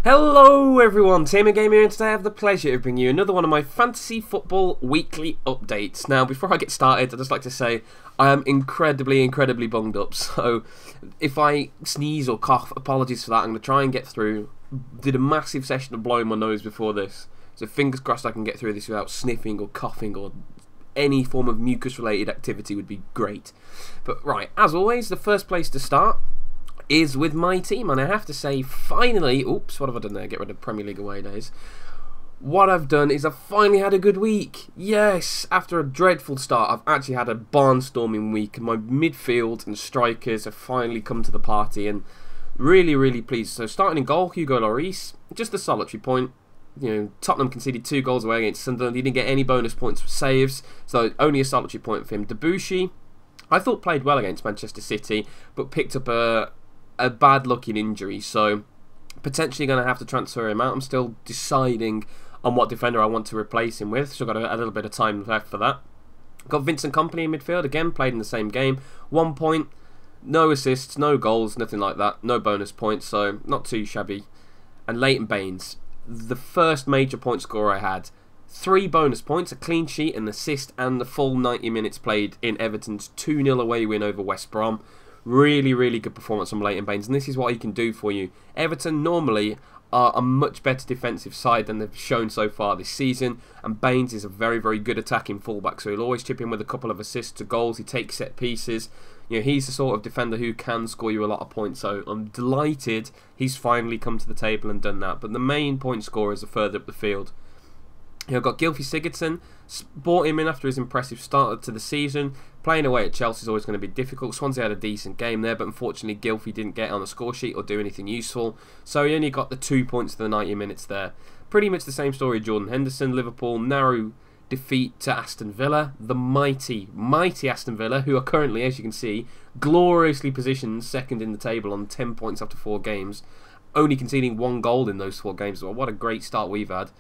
Hello everyone, TMMgamer here, and today I have the pleasure of bringing you another one of my fantasy football weekly updates. Now, before I get started, I'd just like to say I am incredibly bunged up, so if I sneeze or cough, apologies for that. I'm going to try and get through. Did a massive session of blowing my nose before this, so fingers crossed I can get through this without sniffing or coughing or any form of mucus related activity would be great. But right, as always, the first place to start is with my team, and I have to say, finally, oops, what have I done there? Get rid of Premier League away days. What I've done is I've finally had a good week. Yes, after a dreadful start, I've actually had a barnstorming week, and my midfield and strikers have finally come to the party, and really pleased. So starting in goal, Hugo Lloris, just a solitary point. You know, Tottenham conceded 2 goals away against Sunderland. He didn't get any bonus points for saves, so only a solitary point for him. Debuchy, I thought played well against Manchester City, but picked up a bad looking injury, so potentially going to have to transfer him out. I'm still deciding on what defender I want to replace him with, so I've got a little bit of time left for that. Got Vincent Kompany in midfield, again played in the same game, 1 point, no assists, no goals, nothing like that, no bonus points, so not too shabby. And Leighton Baines, the first major point scorer I had, 3 bonus points, a clean sheet, an assist, and the full 90 minutes played in Everton's 2-0 away win over West Brom. Really good performance from Leighton Baines, and this is what he can do for you. Everton normally are a much better defensive side than they've shown so far this season, and Baines is a very good attacking fullback, so he'll always chip in with a couple of assists to goals. He takes set pieces. You know, he's the sort of defender who can score you a lot of points, so I'm delighted he's finally come to the table and done that. But the main point scorers are further up the field. You know, got Gylfi Sigurdsson, brought him in after his impressive start to the season. Playing away at Chelsea is always going to be difficult. Swansea had a decent game there, but unfortunately Gylfi didn't get on the score sheet or do anything useful, so he only got the 2 points for the 90 minutes there. Pretty much the same story, Jordan Henderson. Liverpool, narrow defeat to Aston Villa. The mighty Aston Villa, who are currently, as you can see, gloriously positioned second in the table on 10 points after 4 games, only conceding 1 goal in those 4 games. Well, what a great start we've had.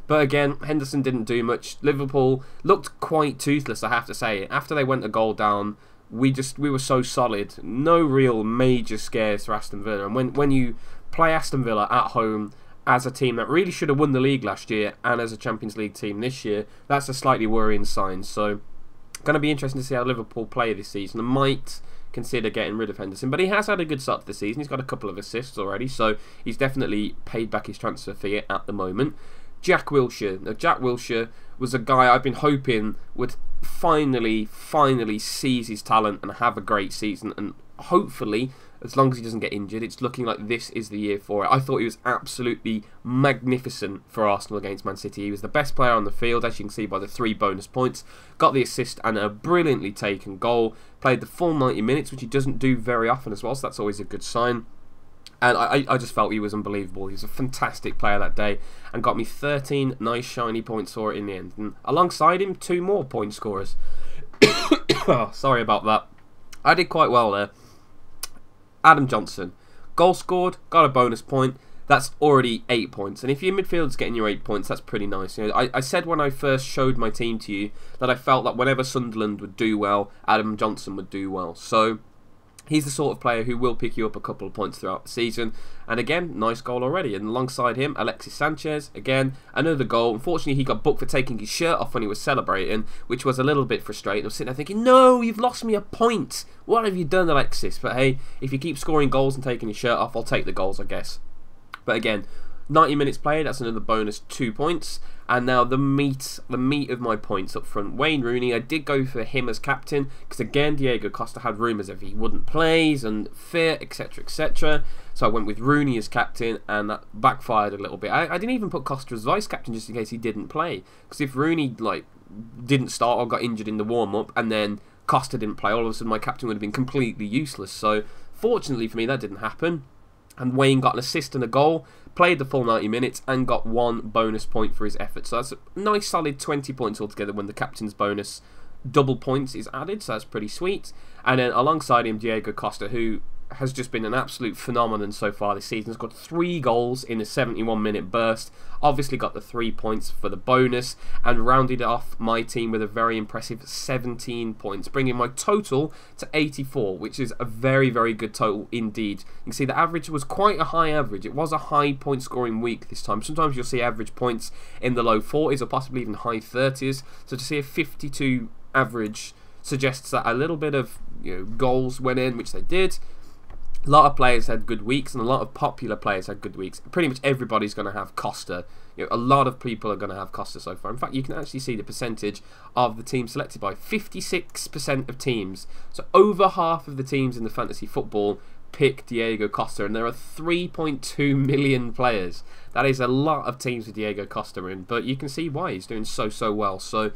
But again, Henderson didn't do much. Liverpool looked quite toothless, I have to say. After they went a goal down, we were so solid. No real major scares for Aston Villa. And when you play Aston Villa at home as a team that really should have won the league last year and as a Champions League team this year, that's a slightly worrying sign. So, going to be interesting to see how Liverpool play this season. I might consider getting rid of Henderson, but he has had a good start to the season. He's got a couple of assists already, so he's definitely paid back his transfer fee at the moment. Jack Wilshere. Now, Jack Wilshere was a guy I've been hoping would finally seize his talent and have a great season, and hopefully, as long as he doesn't get injured, it's looking like this is the year for it. I thought he was absolutely magnificent for Arsenal against Man City. He was the best player on the field, as you can see by the 3 bonus points. Got the assist and a brilliantly taken goal. Played the full 90 minutes, which he doesn't do very often as well, so that's always a good sign. And I just felt he was unbelievable. He was a fantastic player that day and got me 13 nice shiny points for it in the end. And alongside him, 2 more point scorers. Oh, sorry about that. I did quite well there. Adam Johnson. Goal scored, got a bonus point. That's already 8 points. And if your midfield's getting your 8 points, that's pretty nice. You know, I said when I first showed my team to you that I felt that whenever Sunderland would do well, Adam Johnson would do well. So he's the sort of player who will pick you up a couple of points throughout the season. And again, nice goal already. And alongside him, Alexis Sanchez, again, another goal. Unfortunately, he got booked for taking his shirt off when he was celebrating, which was a little bit frustrating. I was sitting there thinking, no, you've lost me a point. What have you done, Alexis? But hey, if you keep scoring goals and taking your shirt off, I'll take the goals, I guess. But again, 90 minutes played, that's another bonus 2 points. And now the meat of my points up front. Wayne Rooney, I did go for him as captain, because again, Diego Costa had rumours if he wouldn't play, and fit, etc. So I went with Rooney as captain, and that backfired a little bit. I didn't even put Costa as vice captain just in case he didn't play, because if Rooney didn't start or got injured in the warm-up, and then Costa didn't play, all of a sudden my captain would have been completely useless. So fortunately for me, that didn't happen. And Wayne got an assist and a goal, played the full 90 minutes and got 1 bonus point for his effort. So that's a nice solid 20 points altogether when the captain's bonus double points is added, so that's pretty sweet. And then alongside him, Diego Costa, who has just been an absolute phenomenon so far this season. He's got 3 goals in a 71-minute burst. Obviously got the 3 points for the bonus, and rounded off my team with a very impressive 17 points, bringing my total to 84, which is a very, very good total indeed. You can see the average was quite a high average. It was a high point scoring week this time. Sometimes you'll see average points in the low 40s or possibly even high 30s. So to see a 52 average suggests that a little bit of goals went in, which they did. A lot of players had good weeks, and a lot of popular players had good weeks. Pretty much everybody's going to have Costa. A lot of people are going to have Costa so far. In fact, you can actually see the percentage of the teams selected by 56% of teams. So over half of the teams in the fantasy football pick Diego Costa, and there are 3.2 million players. That is a lot of teams with Diego Costa in, but you can see why he's doing so well. So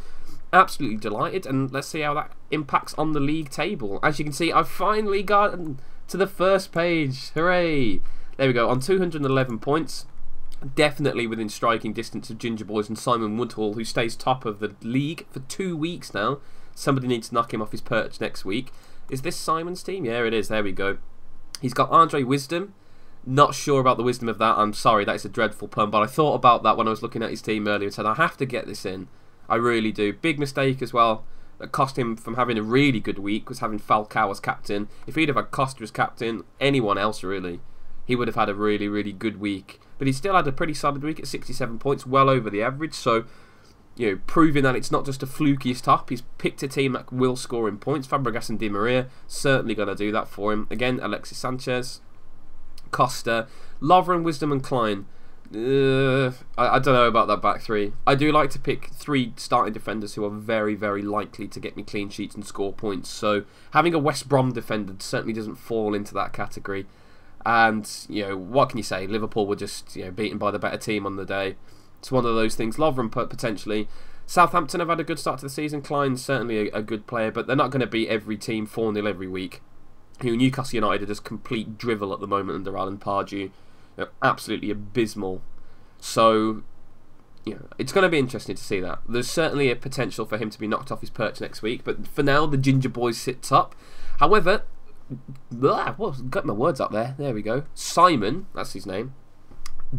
absolutely delighted, and let's see how that impacts on the league table. As you can see, I've finally gotten to the first page. Hooray! There we go, on 211 points. Definitely within striking distance of Ginger Boys and Simon Woodhall, who stays top of the league for 2 weeks now. Somebody needs to knock him off his perch next week. Is this Simon's team? Yeah, it is. There we go. He's got Andre Wisdom. Not sure about the wisdom of that. I'm sorry, that is a dreadful pun, but I thought about that when I was looking at his team earlier and said, I have to get this in. I really do. Big mistake as well that cost him from having a really good week was having Falcao as captain. If he'd have had Costa as captain, anyone else really, he would have had a really, really good week. But he still had a pretty solid week at 67 points, well over the average. So, proving that it's not just a fluky top. He's picked a team that will score in points. Fabregas and Di Maria, certainly going to do that for him. Again, Alexis Sanchez, Costa, Lovren, Wisdom and Klein. I don't know about that back three. I do like to pick 3 starting defenders who are very, very likely to get me clean sheets and score points. So having a West Brom defender certainly doesn't fall into that category. And what can you say? Liverpool were just beaten by the better team on the day. It's one of those things. Lovren potentially. Southampton have had a good start to the season. Klein's certainly a good player, but they're not going to beat every team 4-0 every week. Newcastle United are just complete drivel at the moment under Alan Pardew. Absolutely abysmal. So, it's going to be interesting to see that. There's certainly a potential for him to be knocked off his perch next week, but for now, the Ginger Boys sit top. However, got my words up there. There we go. Simon, that's his name,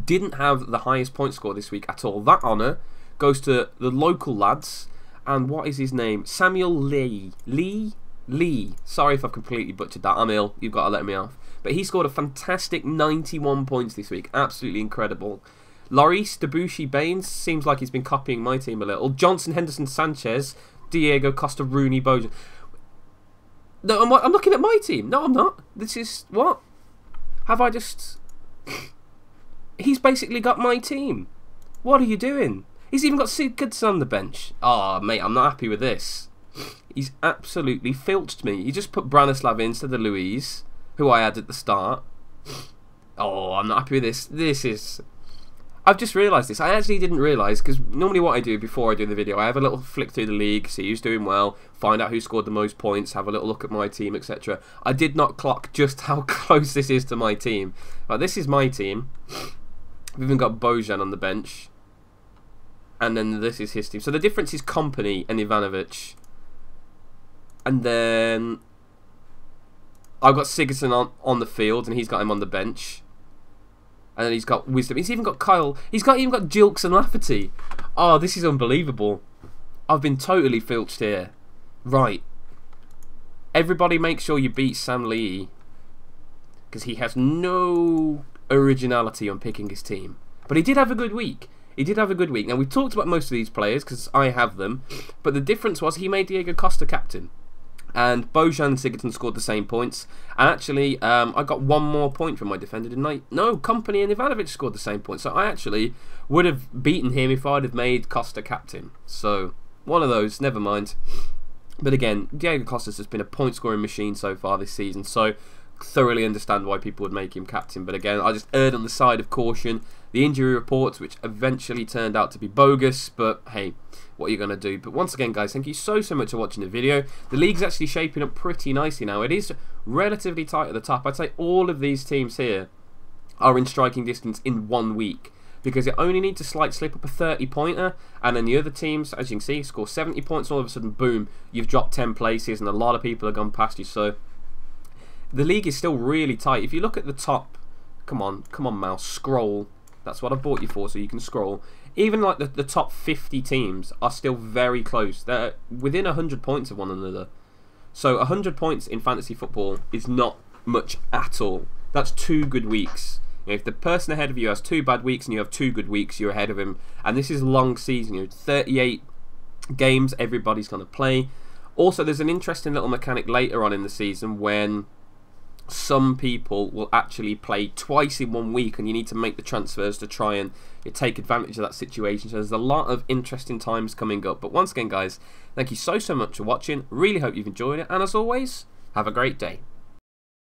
didn't have the highest point score this week at all. That honour goes to the local lads. And what is his name? Samuel Lee. Lee. Sorry if I've completely butchered that. I'm ill. You've got to let me off. But he scored a fantastic 91 points this week. Absolutely incredible. Lloris, Debussy, Baines. Seems like he's been copying my team a little. Johnson, Henderson, Sanchez, Diego Costa, Rooney, Bojan. No, I'm looking at my team. No, I'm not. This is... What? Have I just... He's basically got my team. What are you doing? He's even got Sigurdsson on the bench. Oh, mate, I'm not happy with this. He's absolutely filched me. He just put Branislav instead of Louise, who I had at the start. Oh, I'm not happy with this. This is... I've just realised this. I actually didn't realise, because normally what I do before I do the video, I have a little flick through the league, see who's doing well, find out who scored the most points, have a little look at my team, etc. I did not clock just how close this is to my team. But this is my team. We've even got Bojan on the bench. And then this is his team. So the difference is Kompany and Ivanovic. And then I've got Sigurdsson on the field, and he's got him on the bench. And then he's got Wisdom. He's even got Kyle. He's even got Jilks and Lafferty. Oh, this is unbelievable. I've been totally filched here. Right. Everybody make sure you beat Sam Lee, because he has no originality on picking his team. But he did have a good week. He did have a good week. Now, we've talked about most of these players, because I have them. But the difference was he made Diego Costa captain. And Bojan and Sigurdsson scored the same points. And actually, I got 1 more point from my defender, didn't I? No, Kompany and Ivanovic scored the same points. So I actually would have beaten him if I'd have made Costa captain. So, one of those, never mind. But again, Diego Costa's just been a point-scoring machine so far this season. So, thoroughly understand why people would make him captain. But again, I just erred on the side of caution. The injury reports, which eventually turned out to be bogus, but hey, what are you going to do? But once again, guys, thank you so much for watching the video. The league's actually shaping up pretty nicely now. It is relatively tight at the top. I'd say all of these teams here are in striking distance in 1 week, because it only needs a slight slip up a 30-pointer, and then the other teams, as you can see, score 70 points, and all of a sudden, boom, you've dropped 10 places, and a lot of people have gone past you. So the league is still really tight. If you look at the top, come on mouse, scroll. That's what I've bought you for, so you can scroll. Even like the top 50 teams are still very close. They're within 100 points of one another. So 100 points in fantasy football is not much at all. That's 2 good weeks. You know, if the person ahead of you has 2 bad weeks and you have 2 good weeks, you're ahead of him. And this is a long season. You know, 38 games everybody's going to play. Also, there's an interesting little mechanic later on in the season when some people will actually play twice in 1 week, and you need to make the transfers to try and take advantage of that situation. So there's a lot of interesting times coming up. But once again, guys, thank you so much for watching. Really hope you've enjoyed it, and as always, have a great day.